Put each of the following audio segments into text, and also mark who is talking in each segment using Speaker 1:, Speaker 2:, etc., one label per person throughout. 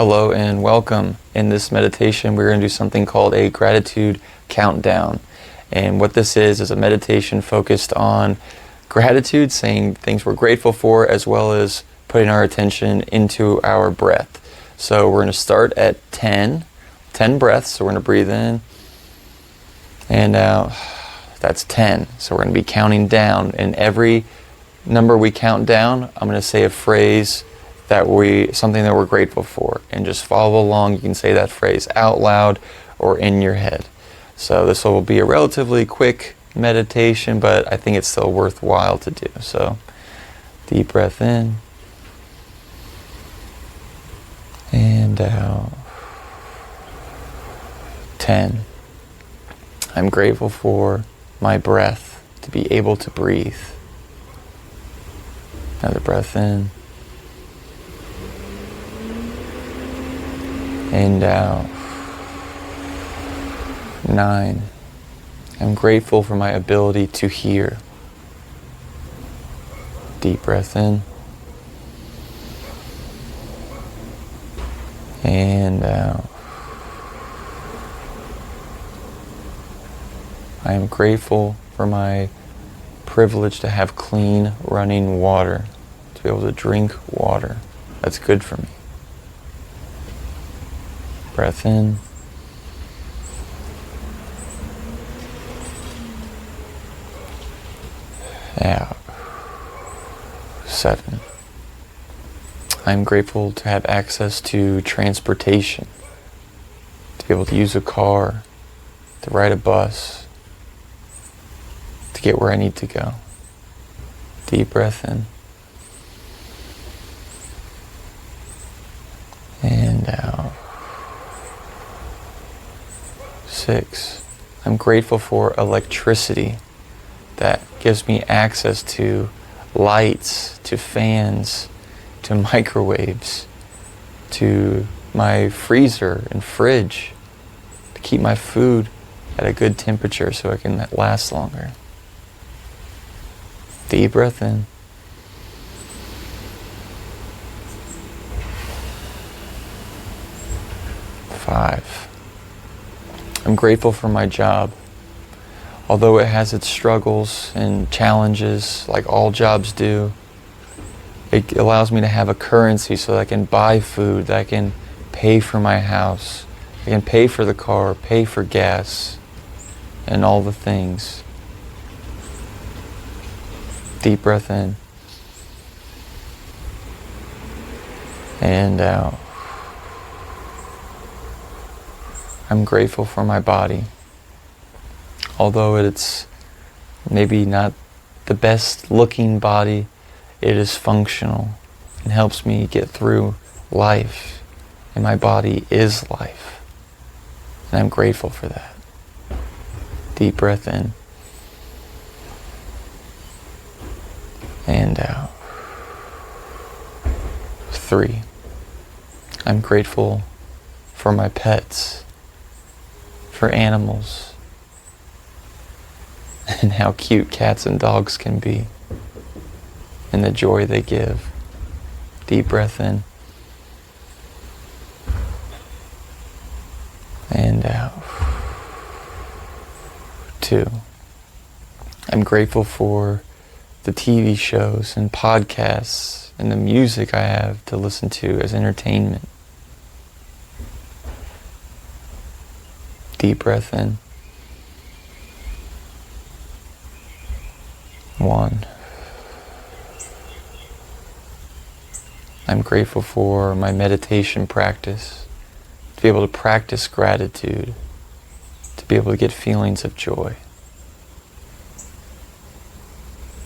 Speaker 1: Hello and welcome. In this meditation, we're going to do something called a gratitude countdown. And what this is a meditation focused on gratitude, saying things we're grateful for, as well as putting our attention into our breath. So we're going to start at 10 breaths. So we're going to breathe in and out. That's 10. So we're going to be counting down. And every number we count down, I'm going to say a phrase something that we're grateful for, and just follow along. You can say that phrase out loud or in your head. So this will be a relatively quick meditation, but I think it's still worthwhile to do. So deep breath in and out. 10. I'm grateful for my breath, to be able to breathe. Another breath in and out. 9. I'm grateful for my ability to hear. Deep breath in and out. I am grateful for my privilege to have clean running water, to be able to drink water. That's good for me. Breath in out. 7. I'm grateful to have access to transportation, to be able to use a car, to ride a bus, to get where I need to go. Deep breath in and out. 6. I'm grateful for electricity that gives me access to lights, to fans, to microwaves, to my freezer and fridge, to keep my food at a good temperature so it can last longer. Deep breath in. Five. I'm grateful for my job. Although it has its struggles and challenges, like all jobs do, it allows me to have a currency so that I can buy food, that I can pay for my house, I can pay for the car, pay for gas, and all the things. Deep breath in and out. I'm grateful for my body. Although it's maybe not the best looking body, it is functional and helps me get through life. And my body is life. And I'm grateful for that. Deep breath in and out. 3. I'm grateful for my pets, for animals, and how cute cats and dogs can be, and the joy they give. Deep breath in and out. 2. I'm grateful for the TV shows and podcasts and the music I have to listen to as entertainment. Deep breath in. 1. I'm grateful for my meditation practice, to be able to practice gratitude, to be able to get feelings of joy.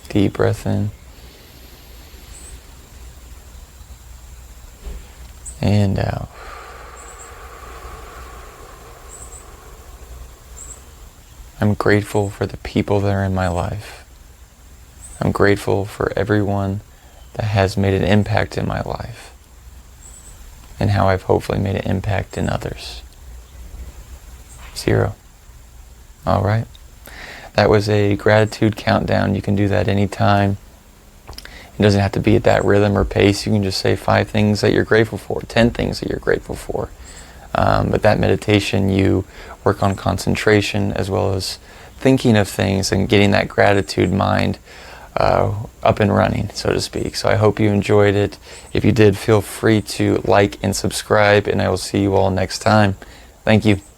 Speaker 1: Deep breath in and out. I'm grateful for the people that are in my life. I'm grateful for everyone that has made an impact in my life and how I've hopefully made an impact in others. 0. All right. That was a gratitude countdown. You can do that anytime. It doesn't have to be at that rhythm or pace. You can just say 5 things that you're grateful for, 10 things that you're grateful for. But that meditation, you work on concentration as well as thinking of things and getting that gratitude mind up and running, so to speak. So I hope you enjoyed it. If you did, feel free to like and subscribe, and I will see you all next time. Thank you.